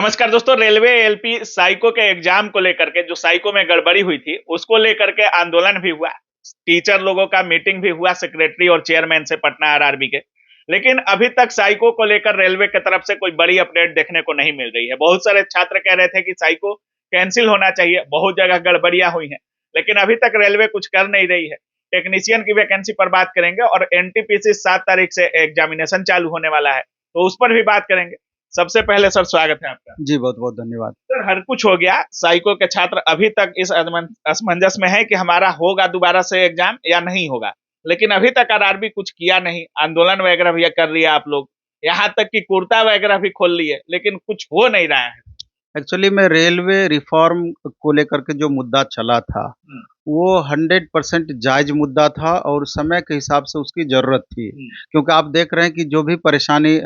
नमस्कार दोस्तों। Railway LP psycho के एग्जाम को लेकर के जो साइको में गड़बड़ी हुई थी उसको लेकर के आंदोलन भी हुआ। टीचर लोगों का मीटिंग भी हुआ सेक्रेटरी और चेयरमैन से पटना आरआरबी के। लेकिन अभी तक साइको को लेकर रेलवे की तरफ से कोई बड़ी अपडेट देखने को नहीं मिल रही है। बहुत सारे छात्र कह रहे थे कि साइको कैंसिल होना चाहिए, बहुत जगह गड़बड़ियां हुई हैं, लेकिन अभी तक रेलवे कुछ कर नहीं रही है। टेक्नीशियन की वैकेंसी पर बात करेंगे और एनटीपीसी 7 तारीख से एग्जामिनेशन चालू होने वाला है, तो उस पर भी बात करेंगे। सबसे पहले सर स्वागत है आपका। जी, बहुत-बहुत धन्यवाद। सर हर कुछ हो गया, साइको के छात्र अभी तक इस असमंजस में है कि हमारा होगा दोबारा से एग्जाम या नहीं होगा। लेकिन अभी तक आरआरबी कुछ किया नहीं, आंदोलन वगैरह भी कर लिया आप लोग, यहाँ तक कि कुर्ता वगैरह भी खोल लिए, लेकिन कुछ हो नहीं रहा है। एक्चुअली में रेलवे रिफ़ॉर्म को लेकर के जो मुद्दा चला था, वो 100% जायज़ मुद्दा था और समय के हिसाब से उसकी ज़रूरत थी। क्योंकि आप देख रहे हैं कि जो भी परेशानी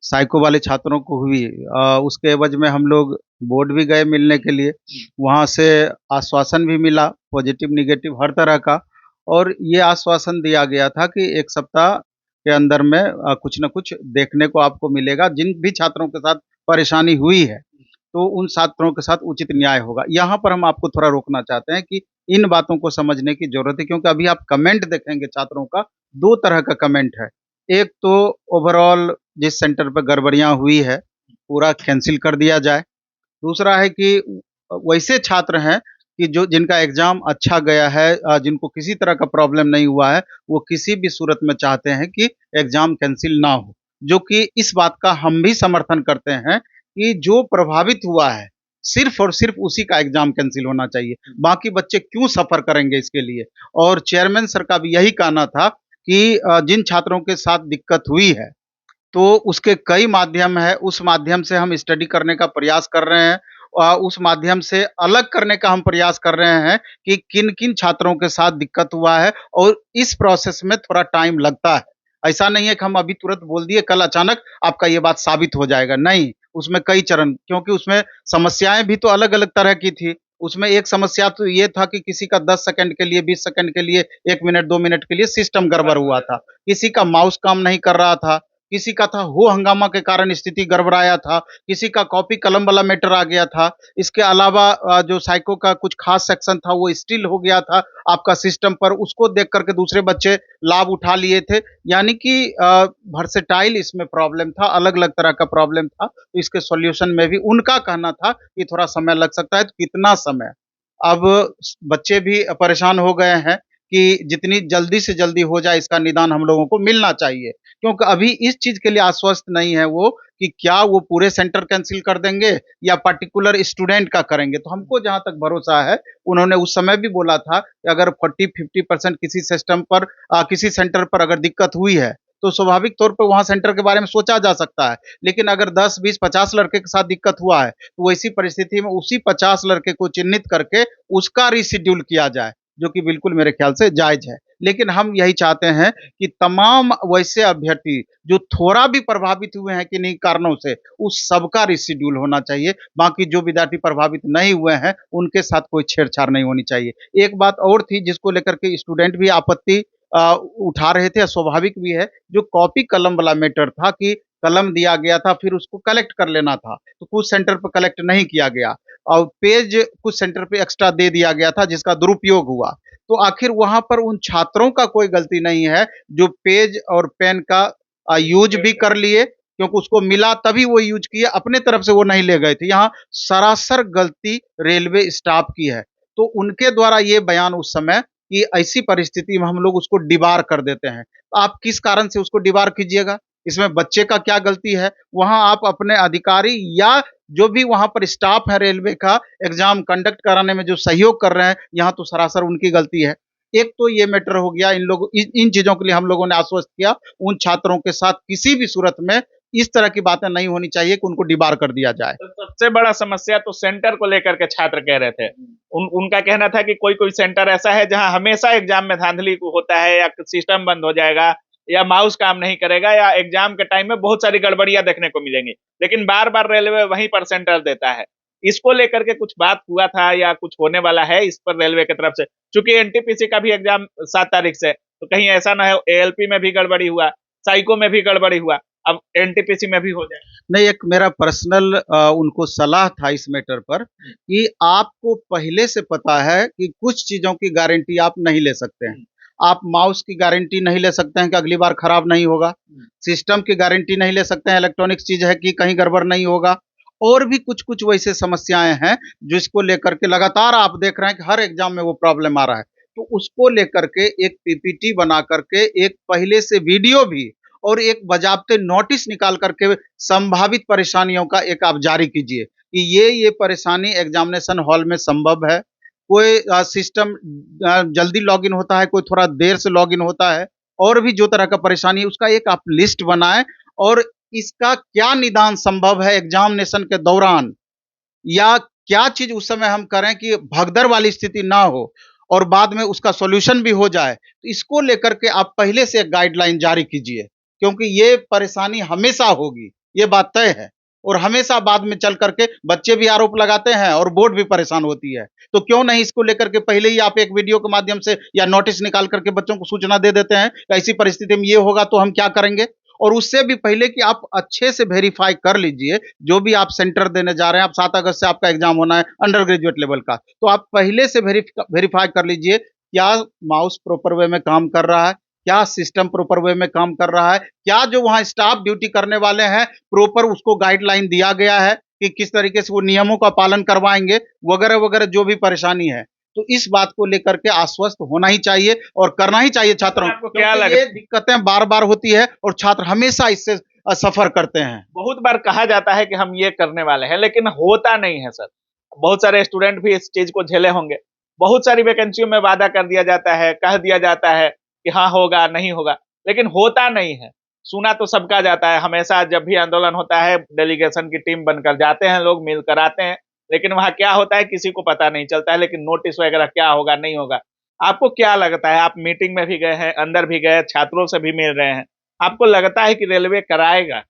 साइको वाले छात्रों को हुई, उसके एवज़ में हम लोग बोर्ड भी गए मिलने के लिए, वहाँ से आश्वासन भी मिला, पॉज़िटिव, नेगेटिव हर तरह का, और ये आश्वासन दिया गया था कि 1 सप्ताह के अंदर में कुछ न कुछ देखने को आपको मिलेगा। जिन भी छात्रों के साथ परेशानी हुई है, तो उन छात्रों के साथ उचित न्याय होगा। यहाँ पर हम आपको थोड़ा रोकना चाहते हैं कि इन बातों को समझने की ज़रूरत है, क्योंकि अभी आप कमेंट देखेंगे छात्रों का, 2 तरह का कमेंट है। एक तो ओवरऑल जिस सेंटर पे गड़बड़ियाँ हुई है, पूरा कैंसल कर दिया जाए। दूसरा है कि वैसे छात्र हैं कि जो जिनका एग्ज़ाम अच्छा गया है, जिनको किसी तरह का प्रॉब्लम नहीं हुआ है, वो किसी भी सूरत में चाहते हैं कि एग्ज़ाम कैंसल ना हो। जो कि इस बात का हम भी समर्थन करते हैं कि जो प्रभावित हुआ है, सिर्फ़ और सिर्फ़ उसी का एग्ज़ाम कैंसल होना चाहिए। बाकी बच्चे क्यों सफ़र करेंगे इसके लिए? और चेयरमैन सर का भी यही कहना था कि जिन छात्रों के साथ दिक्कत हुई है, तो उसके कई माध्यम हैं, उस माध्यम से हम स्टडी करने का प्रयास कर रहे हैं। उस माध्यम से अलग करने का हम प्रयास कर रहे हैं कि किन-किन छात्रों के साथ दिक्कत हुआ है, और इस प्रोसेस में थोड़ा टाइम लगता है। ऐसा नहीं है कि हम अभी तुरंत बोल दिए, कल अचानक आपका ये बात साबित हो जाएगा, नहीं, उसमें कई चरण, क्योंकि उसमें समस्याएँ भी तो अलग-अलग तरह की थी। उसमें एक समस्या तो ये था कि किसी का 10 सेकंड के लिए, 20 सेकंड के लिए, 1 मिनट, 2 मिनट के लिए सिस्टम गड़बड़ हुआ था। किसी का माउस काम नहीं कर रहा था, किसी का था हो हंगामा के कारण स्थिति गड़बड़ाया था, किसी का कॉपी कलम वाला मैटर आ गया था। इसके अलावा जो साइको का कुछ खास सेक्शन था वो स्टिल हो गया था आपका सिस्टम पर, उसको देख कर के दूसरे बच्चे लाभ उठा लिए थे। यानी कि वर्सेटाइल इसमें प्रॉब्लम था, अलग-अलग तरह का प्रॉब्लम था। तो इसके सॉल्यूशन में भी उनका कहना था कि थोड़ा समय लग सकता है, तो कितना समय? अब बच्चे भी परेशान हो गए हैं कि जितनी जल्दी से जल्दी हो जाए इसका निदान हम लोगों को मिलना चाहिए। क्योंकि अभी इस चीज़ के लिए आश्वस्त नहीं है वो कि क्या वो पूरे सेंटर कैंसल कर देंगे या पर्टिकुलर स्टूडेंट का करेंगे। तो हमको जहाँ तक भरोसा है, उन्होंने उस समय भी बोला था कि अगर 40-50% किसी सिस्टम पर किसी सेंटर पर अगर दिक्कत हुई है, तो स्वाभाविक तौर पे वहाँ सेंटर के बारे में सोचा जा सकता है। लेकिन अगर 10, 20, 50 लड़के के साथ दिक्कत हुआ है, तो वैसी परिस्थिति में उसी 50 लड़के को चिन्हित करके उसका रीशेड्यूल किया जाए, जो कि बिल्कुल मेरे ख्याल से जायज़ है। लेकिन हम यही चाहते हैं कि तमाम वैसे अभ्यर्थी जो थोड़ा भी प्रभावित हुए हैं किन्हीं कारणों से, उस सबका रिशेड्यूल होना चाहिए। बाकी जो विद्यार्थी प्रभावित नहीं हुए हैं, उनके साथ कोई छेड़छाड़ नहीं होनी चाहिए। एक बात और थी जिसको लेकर के स्टूडेंट भी आपत्ति उठा रहे थे, स्वाभाविक भी है, जो कॉपी कलम वाला मैटर था कि कलम दिया गया था, फिर उसको कलेक्ट कर लेना था, तो कुछ सेंटर पे कलेक्ट नहीं किया गया और पेज कुछ सेंटर पे एक्स्ट्रा दे दिया गया था जिसका दुरुपयोग हुआ। तो आखिर वहाँ पर उन छात्रों का कोई गलती नहीं है जो पेज और पेन का यूज़ भी कर लिए, क्योंकि उसको मिला तभी वो यूज़ किए, अपने तरफ से वो नहीं ले गए थे। यहाँ सरासर गलती रेलवे स्टाफ की है। तो उनके द्वारा ये बयान उस समय कि ऐसी परिस्थिति में हम लोग उसको डिबार कर देते हैं। आप किस कारण से उसको डिबार कीजिएगा? इसमें बच्चे का क्या गलती है? वहाँ आप अपने अधिकारी या जो भी वहाँ पर स्टाफ है रेलवे का एग्ज़ाम कंडक्ट कराने में जो सहयोग कर रहे हैं, यहाँ तो सरासर उनकी गलती है। एक तो ये मैटर हो गया, इन चीज़ों के लिए हम लोगों ने आश्वस्त किया, उन छात्रों के साथ किसी भी सूरत में इस तरह की बातें नहीं होनी चाहिए कि उनको डिबार कर दिया जाए। तो सबसे बड़ा समस्या तो सेंटर को लेकर के छात्र कह रहे थे। उनका कहना था कि कोई-कोई सेंटर ऐसा है जहां हमेशा एग्जाम में धांधली होता है, या सिस्टम बंद हो जाएगा, या माउस काम नहीं करेगा, या एग्जाम के टाइम में बहुत सारी गड़बड़ियां देखने को मिलेंगी। लेकिन बार-बार रेलवे वहीं पर सेंटर देता है। इसको लेकर के कुछ बात हुआ था या कुछ होने वाला है इस पर रेलवे की तरफ से? चूंकि एनटीपीसी का भी एग्जाम 7 तारीख से, तो कहीं ऐसा ना हो एएलपी में भी गड़बड़ी हुआ, साइको में भी गड़बड़ी हुआ, अब एनटीपीसी में भी हो जाए। नहीं, एक मेरा पर्सनल उनको सलाह था इस मैटर पर कि आपको पहले से पता है कि कुछ चीज़ों की गारंटी आप नहीं ले सकते हैं। आप माउस की गारंटी नहीं ले सकते हैं कि अगली बार खराब नहीं होगा। सिस्टम की गारंटी नहीं ले सकते हैं, इलेक्ट्रॉनिक्स चीज़ है कि कहीं गड़बड़ नहीं होगा। और भी कुछ-कुछ वैसे समस्याएँ हैं, जिसको लेकर के लगातार आप देख रहे हैं कि हर एग्ज़ाम में वो प्रॉब्लम आ रहा है। तो उसको लेकर के एक पीपीटी बना करके एक पहले से वीडियो भी और एक बजाबते नोटिस निकाल करके संभावित परेशानियों का एक आप जारी कीजिए कि ये परेशानी एग्जामिनेशन हॉल में संभव है। कोई सिस्टम जल्दी लॉगिन होता है, कोई थोड़ा देर से लॉगिन होता है, और भी जो तरह का परेशानी है उसका एक आप लिस्ट बनाएं और इसका क्या निदान संभव है एग्जामिनेशन के दौरान, या क्या चीज उस समय हम करें कि भगदड़ वाली स्थिति ना हो और बाद में उसका सॉल्यूशन भी हो जाए। तो इसको लेकर के आप पहले से एक गाइडलाइन जारी कीजिए, क्योंकि ये परेशानी हमेशा होगी, ये बात तय है। और हमेशा बाद में चल करके बच्चे भी आरोप लगाते हैं और बोर्ड भी परेशान होती है। तो क्यों नहीं इसको लेकर के पहले ही आप एक वीडियो के माध्यम से या नोटिस निकाल करके बच्चों को सूचना दे देते हैं, ऐसी परिस्थिति में ये होगा तो हम क्या करेंगे। और उससे भी पहले कि आप अच्छे से वेरीफाई कर लीजिए, जो भी आप सेंटर देने जा रहे हैं, आप 7 अगस्त से आपका एग्जाम होना है अंडर ग्रेजुएट लेवल का, तो आप पहले से वेरीफाई कर लीजिए क्या माउस प्रॉपर वे में काम कर रहा है, क्या सिस्टम प्रॉपर वे में काम कर रहा है, क्या जो वहां स्टाफ ड्यूटी करने वाले हैं प्रॉपर उसको गाइडलाइन दिया गया है कि किस तरीके से वो नियमों का पालन करवाएंगे, वगैरह वगैरह जो भी परेशानी है। तो इस बात को लेकर के आश्वस्त होना ही चाहिए और करना ही चाहिए छात्रों को, क्या क्योंकि लगता ये दिक्कतें बार बार होती है और छात्र हमेशा इससे सफर करते हैं। बहुत बार कहा जाता है कि हम ये करने वाले हैं, लेकिन होता नहीं है सर। बहुत सारे स्टूडेंट भी इस चीज को झेले होंगे। बहुत सारी वैकेंसियों में वादा कर दिया जाता है, कह दिया जाता है कि हाँ होगा, नहीं होगा, लेकिन होता नहीं है। सुना तो सबका जाता है, हमेशा जब भी आंदोलन होता है डेलीगेशन की टीम बनकर जाते हैं लोग, मिलकर आते हैं, लेकिन वहां क्या होता है किसी को पता नहीं चलता है। लेकिन नोटिस वगैरह क्या होगा नहीं होगा, आपको क्या लगता है? आप मीटिंग में भी गए हैं, अंदर भी गए, छात्रों से भी मिल रहे हैं, आपको लगता है कि रेलवे कराएगा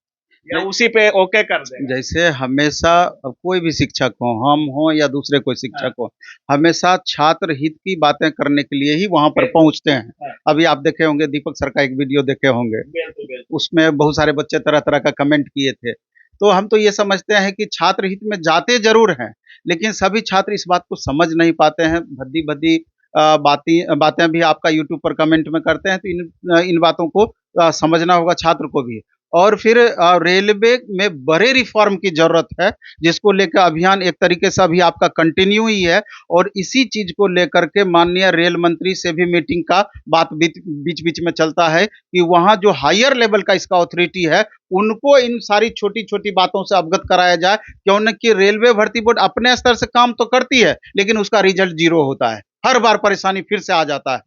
या उसी पे ओके कर देगा? जैसे हमेशा कोई भी शिक्षक हो, हम हो या दूसरे कोई शिक्षक हो, हमेशा छात्र हित की बातें करने के लिए ही वहां पर पहुंचते हैं। हाँ। अभी आप देखे होंगे, दीपक सर का एक वीडियो देखे होंगे, बिल्कुल बिल्कुल। उसमें बहुत सारे बच्चे तरह तरह का कमेंट किए थे। तो हम तो ये समझते हैं कि छात्र हित में जाते जरूर हैं, लेकिन सभी छात्र इस बात को समझ नहीं पाते हैं। भद्दी भद्दी बातें भी आपका यूट्यूब पर कमेंट में करते हैं, तो इन बातों को समझना होगा छात्र को भी। और फिर रेलवे में बड़े रिफॉर्म की जरूरत है, जिसको लेकर अभियान एक तरीके से अभी आपका कंटिन्यू ही है। और इसी चीज को लेकर के माननीय रेल मंत्री से भी मीटिंग का बात बीच बीच में चलता है कि वहां जो हायर लेवल का इसका अथॉरिटी है, उनको इन सारी छोटी छोटी बातों से अवगत कराया जाए। क्यों न कि रेलवे भर्ती बोर्ड अपने स्तर से काम तो करती है, लेकिन उसका रिजल्ट जीरो होता है। हर बार परेशानी फिर से आ जाता है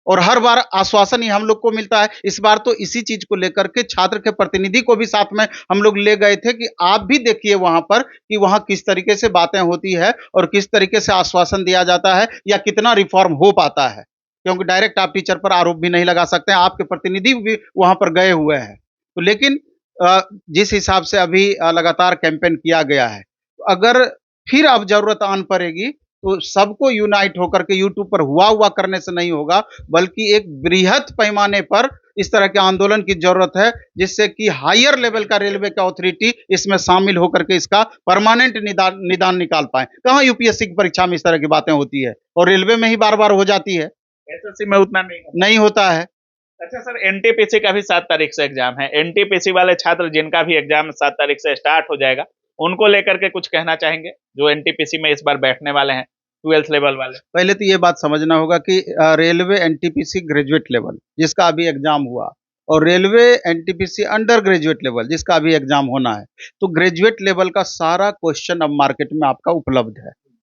और हर बार आश्वासन ही हम लोग को मिलता है। इस बार तो इसी चीज को लेकर के छात्र के प्रतिनिधि को भी साथ में हम लोग ले गए थे कि आप भी देखिए वहां पर कि वहां किस तरीके से बातें होती है और किस तरीके से आश्वासन दिया जाता है या कितना रिफॉर्म हो पाता है। क्योंकि डायरेक्ट आप टीचर पर आरोप भी नहीं लगा सकते हैं, आपके प्रतिनिधि भी वहां पर गए हुए हैं। तो लेकिन जिस हिसाब से अभी लगातार कैंपेन किया गया है, तो अगर फिर अब जरूरत आन पड़ेगी तो सबको यूनाइट होकर के यूट्यूब पर हुआ करने से नहीं होगा, बल्कि एक बृहत पैमाने पर इस तरह के आंदोलन की जरूरत है, जिससे कि हायर लेवल का रेलवे का अथॉरिटी इसमें शामिल होकर के इसका परमानेंट निदान निकाल पाए। कहाँ यूपीएससी की परीक्षा में इस तरह की बातें होती है और रेलवे में ही बार बार हो जाती है, एसएससी में उतना नहीं होता है। अच्छा सर, एनटीपीसी का भी 7 तारीख से एग्जाम है। एनटीपीसी वाले छात्र जिनका भी एग्जाम 7 तारीख से स्टार्ट हो जाएगा, उनको लेकर के कुछ कहना चाहेंगे जो एनटीपीसी में इस बार बैठने वाले हैं, 12th लेवल वाले? पहले तो ये बात समझना होगा कि रेलवे एनटीपीसी ग्रेजुएट लेवल जिसका अभी एग्जाम हुआ और railway NTPC under graduate level जिसका अभी एग्जाम होना है, तो ग्रेजुएट लेवल का सारा क्वेश्चन अब मार्केट में आपका उपलब्ध है,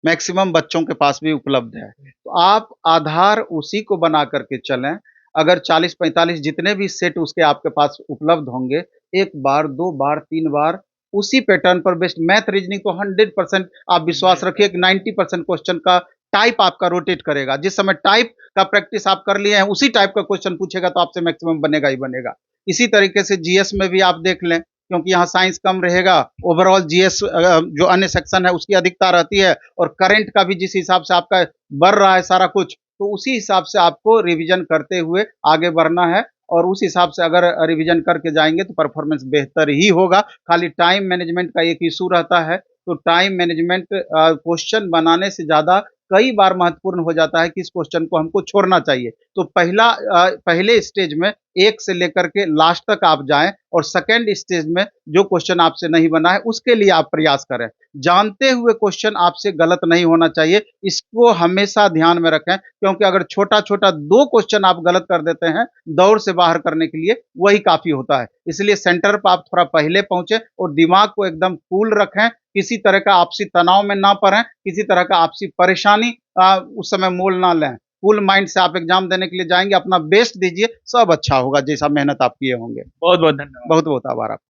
मैक्सिमम बच्चों के पास भी उपलब्ध है। तो आप आधार उसी को बना करके चलें। अगर 40-45 जितने भी सेट उसके आपके पास उपलब्ध होंगे, एक बार 2 बार 3 बार उसी पैटर्न पर बेस्ड मैथ रीजनिंग तो 100% आप विश्वास रखिए कि 90% क्वेश्चन का टाइप आपका रोटेट करेगा। जिस समय टाइप का प्रैक्टिस आप कर लिए हैं, उसी टाइप का क्वेश्चन पूछेगा तो आपसे मैक्सिमम बनेगा ही बनेगा। इसी तरीके से जीएस में भी आप देख लें, क्योंकि यहाँ साइंस कम रहेगा, ओवरऑल जीएस जो अन्य सेक्शन है उसकी अधिकता रहती है, और करंट का भी जिस हिसाब से आपका बढ़ रहा है सारा कुछ, तो उसी हिसाब से आपको रिवीजन करते हुए आगे बढ़ना है। और उस हिसाब से अगर रिवीजन करके जाएंगे तो परफॉर्मेंस बेहतर ही होगा। खाली टाइम मैनेजमेंट का एक इशू रहता है, तो टाइम मैनेजमेंट क्वेश्चन बनाने से ज़्यादा कई बार महत्वपूर्ण हो जाता है कि इस क्वेश्चन को हमको छोड़ना चाहिए। तो पहले स्टेज में 1 से लेकर के लास्ट तक आप जाएँ और सेकंड स्टेज में जो क्वेश्चन आपसे नहीं बना है उसके लिए आप प्रयास करें। जानते हुए क्वेश्चन आपसे गलत नहीं होना चाहिए, इसको हमेशा ध्यान में रखें, क्योंकि अगर छोटा-छोटा 2 क्वेश्चन आप गलत कर देते हैं, दौड़ से बाहर करने के लिए वही काफ़ी होता है। इसलिए सेंटर पर आप थोड़ा पहले पहुँचे और दिमाग को एकदम कूल रखें, किसी तरह का आपसी तनाव में ना पड़ें, किसी तरह का आपसी परेशानी उस समय मोल ना लें। कूल माइंड से आप एग्ज़ाम देने के लिए जाएँगे, अपना बेस्ट दीजिए, सब अच्छा होगा जैसा मेहनत आप किए होंगे। बहुत बहुत धन्यवाद। बहुत-बहुत आभार आप